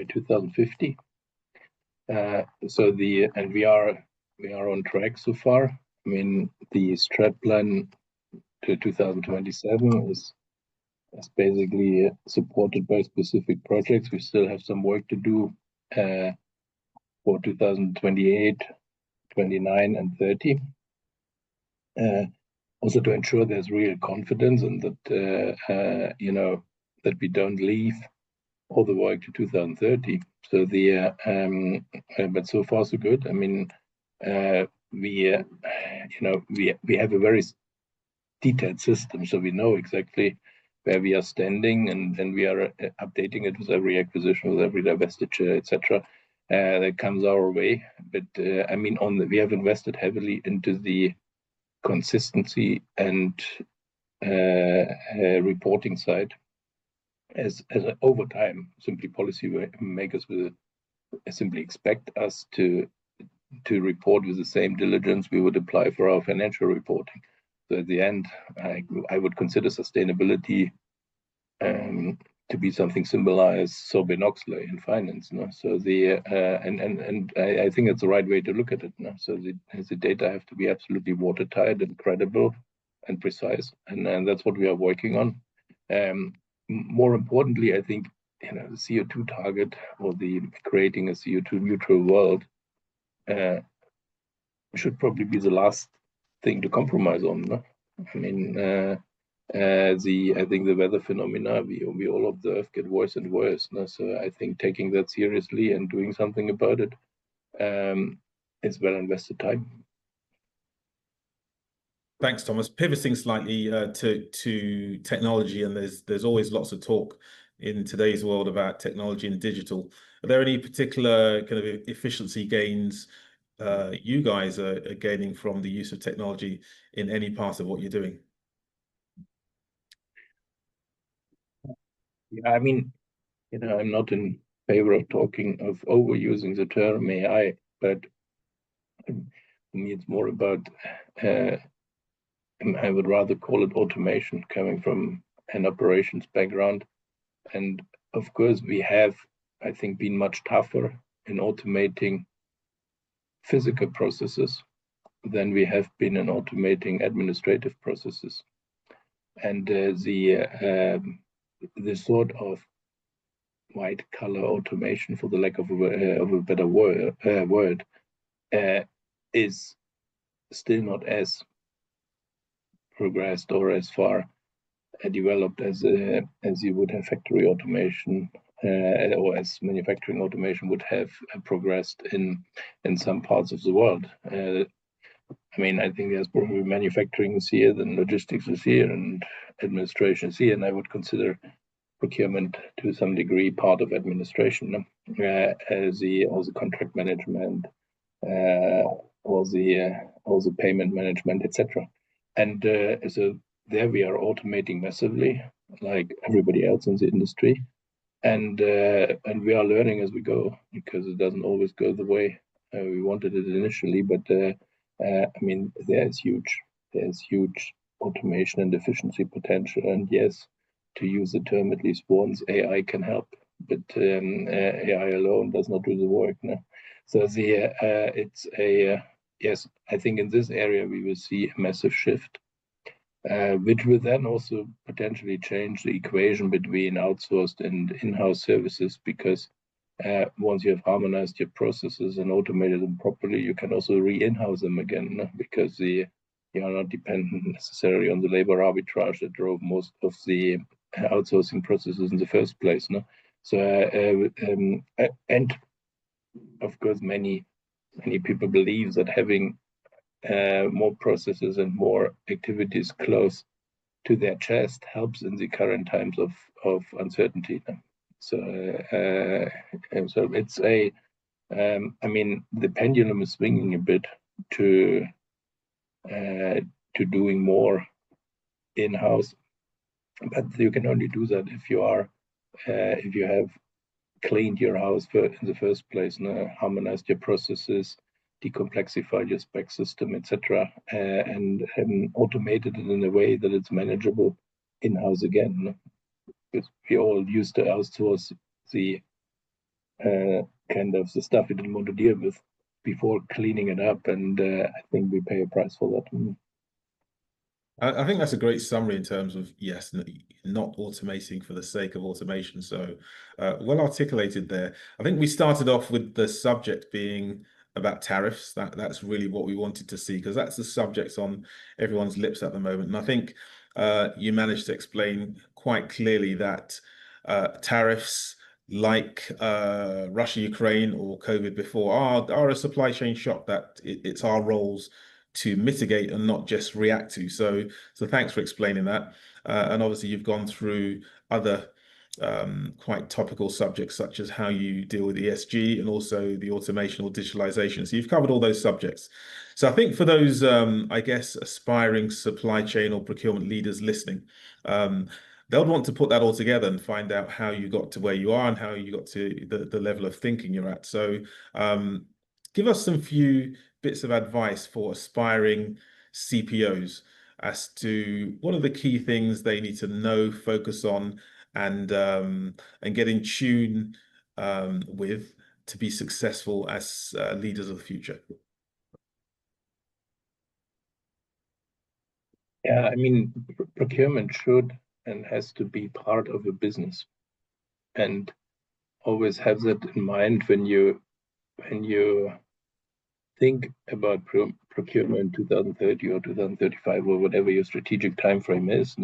2050. And we are on track so far. I mean, the strat plan to 2027 is basically supported by specific projects. We still have some work to do for 2028, 29, and 30. Also to ensure there's real confidence and that that we don't leave all the work to 2030. So but so far so good. I mean, we have a very detailed system, so we know exactly where we are standing, and we are updating it with every acquisition, with every divestiture, etc. That comes our way. But we have invested heavily into the consistency and reporting side. As over time, simply policy makers will simply expect us to report with the same diligence we would apply for our financial reporting. So at the end, I would consider sustainability to be something similar as Sarbanes-Oxley in finance. No? So I think it's the right way to look at it. No? So the data have to be absolutely watertight and credible and precise, and that's what we are working on. More importantly, I think the CO2 target, or the creating a CO2 neutral world, should probably be the last thing to compromise on. No? I mean, I think the weather phenomena we all observe get worse and worse. No? So I think taking that seriously and doing something about it is well invested time. Thanks, Thomas. Pivoting slightly to technology, and there's always lots of talk in today's world about technology and digital. Are there any particular kind of efficiency gains you guys are gaining from the use of technology in any part of what you're doing? Yeah, I mean, I'm not in favor of talking of overusing the term AI, but for me it's more about I would rather call it automation, coming from an operations background. And of course, we have, I think, been much tougher in automating physical processes than we have been in automating administrative processes. And the sort of white collar automation, for the lack of a better word, is still not as progressed or as far developed as you would have factory automation or as manufacturing automation would have progressed in some parts of the world. I mean, I think there's probably manufacturing is here, then logistics is here, and administration is here, and I would consider procurement to some degree part of administration, as the contract management, all the payment management, etc. And so there we are automating massively, like everybody else in the industry, and we are learning as we go, because it doesn't always go the way we wanted it initially. But I mean, there's huge automation and efficiency potential. And yes, to use the term at least once, AI can help, but AI alone does not do the work. No? So it's a yes. I think in this area we will see a massive shift, which will then also potentially change the equation between outsourced and in-house services, because once you have harmonized your processes and automated them properly, you can also re-in-house them again, no? Because you are not dependent necessarily on the labor arbitrage that drove most of the outsourcing processes in the first place. No? So and of course, many people believe that having more processes and more activities close to their chest helps in the current times of uncertainty. So it's a I mean, the pendulum is swinging a bit to doing more in-house, but you can only do that if you have cleaned your house in the first place, harmonized your processes, decomplexified your spec system, etc., and automated it in a way that it's manageable in-house again. Because we all used to outsource the kind of the stuff we didn't want to deal with before cleaning it up, and I think we pay a price for that. I think that's a great summary in terms of, yes, not automating for the sake of automation. So well articulated there. I think we started off with the subject being about tariffs. That's really what we wanted to see, because that's the subject on everyone's lips at the moment. And I think you managed to explain quite clearly that tariffs, like Russia, Ukraine, or COVID before, are a supply chain shock that it's our roles to mitigate and not just react to. So thanks for explaining that. And obviously you've gone through other quite topical subjects, such as how you deal with ESG and also the automation or digitalization. So you've covered all those subjects. So I think for those, I guess, aspiring supply chain or procurement leaders listening, they'll want to put that all together and find out how you got to where you are and how you got to the level of thinking you're at. So give us some few bits of advice for aspiring CPOs as to what are the key things they need to know, focus on, and get in tune with to be successful as leaders of the future. Yeah, I mean, procurement should and has to be part of a business, and always have that in mind when you think about procurement 2030 or 2035 or whatever your strategic time frame is.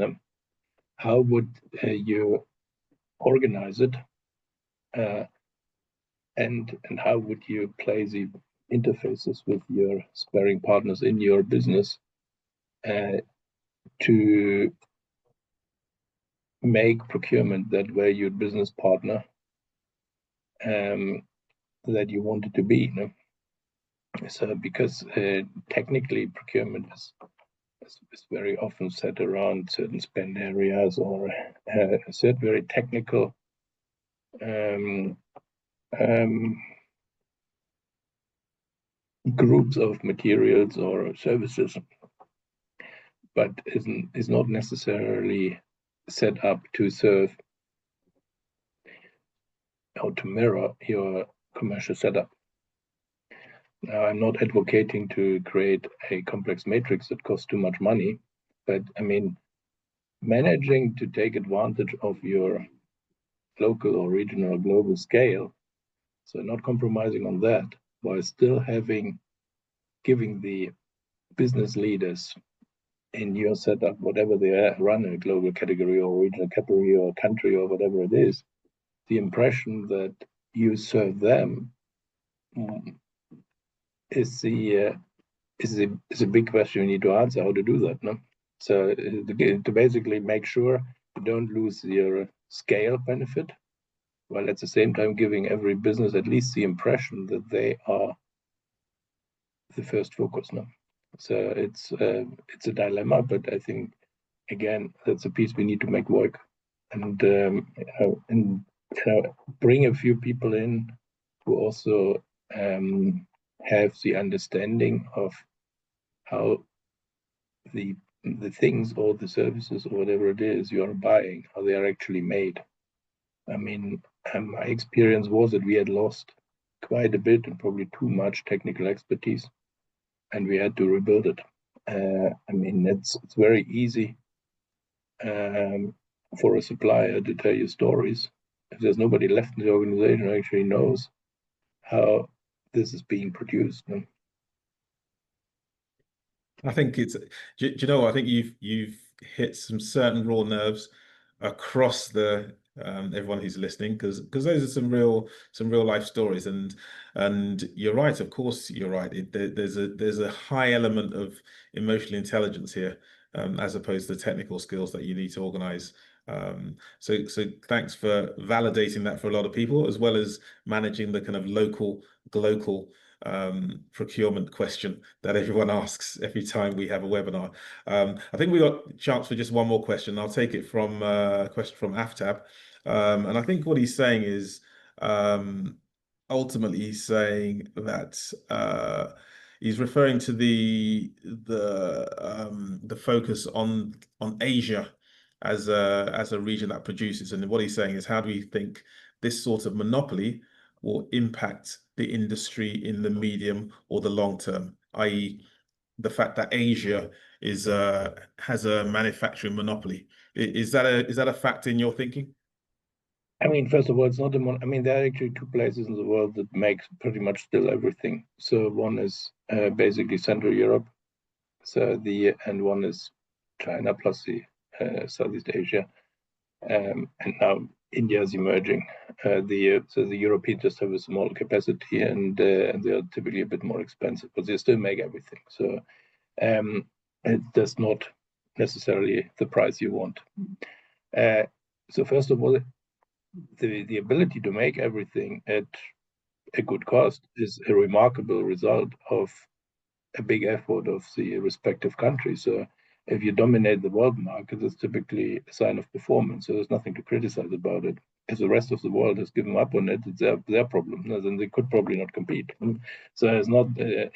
How would you organize it, and how would you play the interfaces with your sparring partners in your business to make procurement that way your business partner that you want it to be. So because technically procurement is very often set around certain spend areas or certain very technical groups of materials or services, but is not necessarily set up to serve or to mirror your commercial setup. Now, I'm not advocating to create a complex matrix that costs too much money, but I mean, managing to take advantage of your local or regional or global scale, so not compromising on that, while still giving the business leaders in your setup, whatever they are, run a global category or regional category or country or whatever it is, the impression that you serve them is the is a big question we need to answer how to do that. No, so to basically make sure you don't lose your scale benefit, while at the same time giving every business at least the impression that they are the first focus. No, so it's a dilemma, but I think again that's a piece we need to make work, and bring a few people in who also have the understanding of how the things or the services or whatever it is you are buying, how they are actually made. I mean, my experience was that we had lost quite a bit and probably too much technical expertise, and we had to rebuild it. I mean, it's very easy for a supplier to tell you stories if there's nobody left in the organization who actually knows how this is being produced. I think it's, do you know what? I think you've hit some certain raw nerves across the everyone who's listening, because those are some real life stories, and you're right. Of course, you're right. There's a high element of emotional intelligence here, as opposed to the technical skills that you need to organize. So thanks for validating that for a lot of people, as well as managing the kind of local, global procurement question that everyone asks every time we have a webinar. I think we got a chance for just one more question. I'll take it from a question from Aftab. And I think what he's saying is, ultimately he's saying that he's referring to the focus on Asia as a region that produces. And what he's saying is, how do we think this sort of monopoly will impact the industry in the medium or the long term, i.e. the fact that Asia has a manufacturing monopoly. Is that a fact in your thinking? I mean, first of all, it's not I mean, there are actually two places in the world that make pretty much still everything. So one is basically Central Europe, and one is China plus the Southeast Asia, and now India is emerging. So the Europeans just have a small capacity, and they are typically a bit more expensive, but they still make everything. So that's not necessarily the price you want. So first of all, the ability to make everything at a good cost is a remarkable result of a big effort of the respective countries. So if you dominate the world market, it's typically a sign of performance. So there's nothing to criticize about it. If the rest of the world has given up on it, it's their problem. Then they could probably not compete. So it's not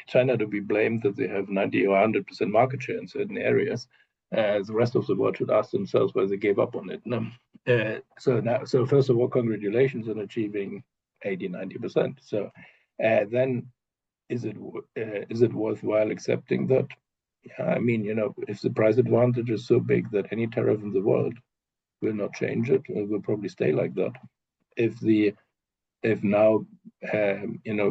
China to be blamed that they have 90 or 100% market share in certain areas. The rest of the world should ask themselves why they gave up on it. So first of all, congratulations on achieving 80-90%. So then is it worthwhile accepting that? Yeah, I mean, if the price advantage is so big that any tariff in the world will not change it, it will probably stay like that. If now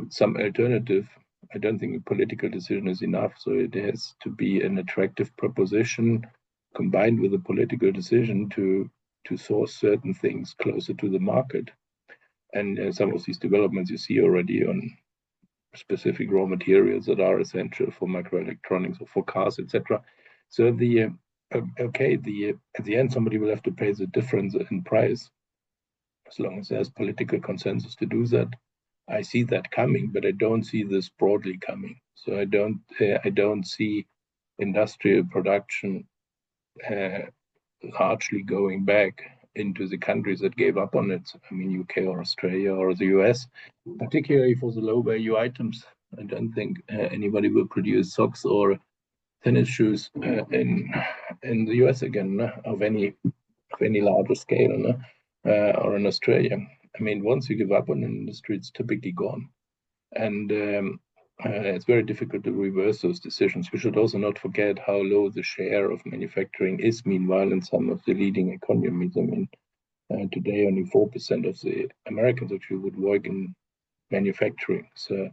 some alternative, I don't think a political decision is enough. So it has to be an attractive proposition combined with a political decision to source certain things closer to the market. And some of these developments you see already on specific raw materials that are essential for microelectronics or for cars, etc. So at the end, somebody will have to pay the difference in price. As long as there's political consensus to do that, I see that coming, but I don't see this broadly coming. So I don't see industrial production largely going back into the countries that gave up on it. I mean, UK or Australia or the US, particularly for the low value items. I don't think anybody will produce socks or tennis shoes in the US again, of any larger scale, or in Australia. I mean, once you give up on an industry, it's typically gone, and it's very difficult to reverse those decisions. We should also not forget how low the share of manufacturing is, meanwhile, in some of the leading economies. I mean, today only 4% of the Americans actually would work in manufacturing. So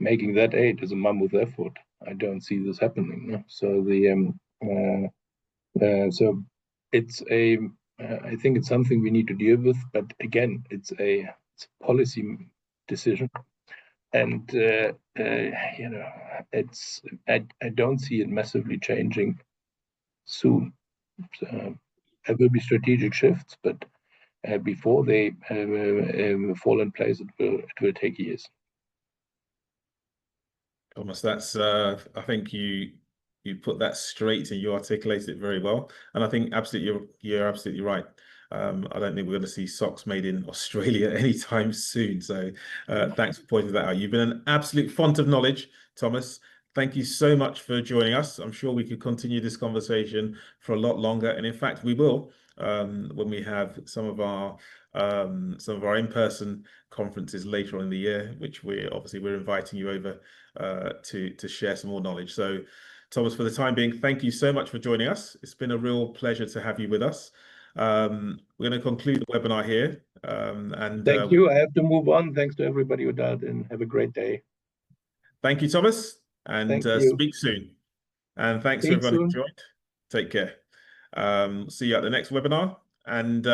making that 8 is a mammoth effort. I don't see this happening. So I think it's something we need to deal with. But again, it's a policy decision. And you know, it's I don't see it massively changing soon. So, there will be strategic shifts, but before they fall in place, it will take years. Thomas, that's I think you put that straight and you articulated it very well. And I think absolutely you're absolutely right. I don't think we're going to see socks made in Australia anytime soon. So thanks for pointing that out. You've been an absolute font of knowledge, Thomas. Thank you so much for joining us. I'm sure we could continue this conversation for a lot longer. And in fact, we will when we have some of our in-person conferences later on in the year, which we're inviting you over to share some more knowledge. So Thomas, for the time being, thank you so much for joining us. It's been a real pleasure to have you with us. We're going to conclude the webinar here. And thank you. I have to move on. Thanks to everybody who dialed in. Have a great day. Thank you, Thomas, and speak soon. And thanks to everyone who joined. Take care. See you at the next webinar. And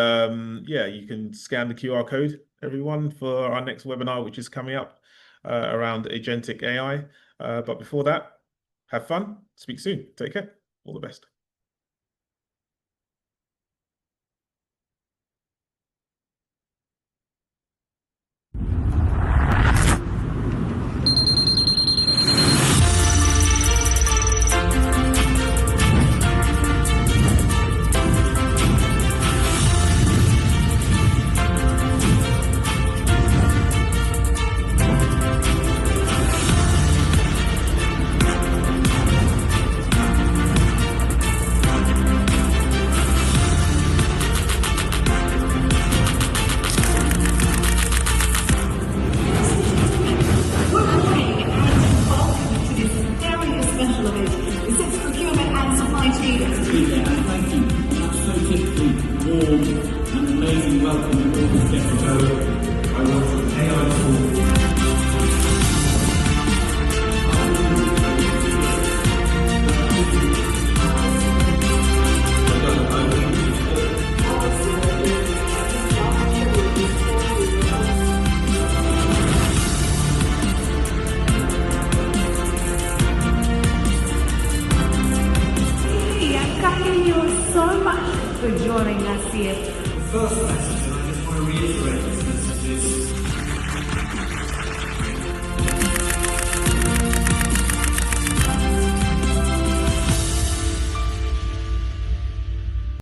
yeah, you can scan the QR code, everyone, for our next webinar, which is coming up around agentic AI. But before that, have fun. Speak soon. Take care. All the best. Thank you so much for joining us here. First message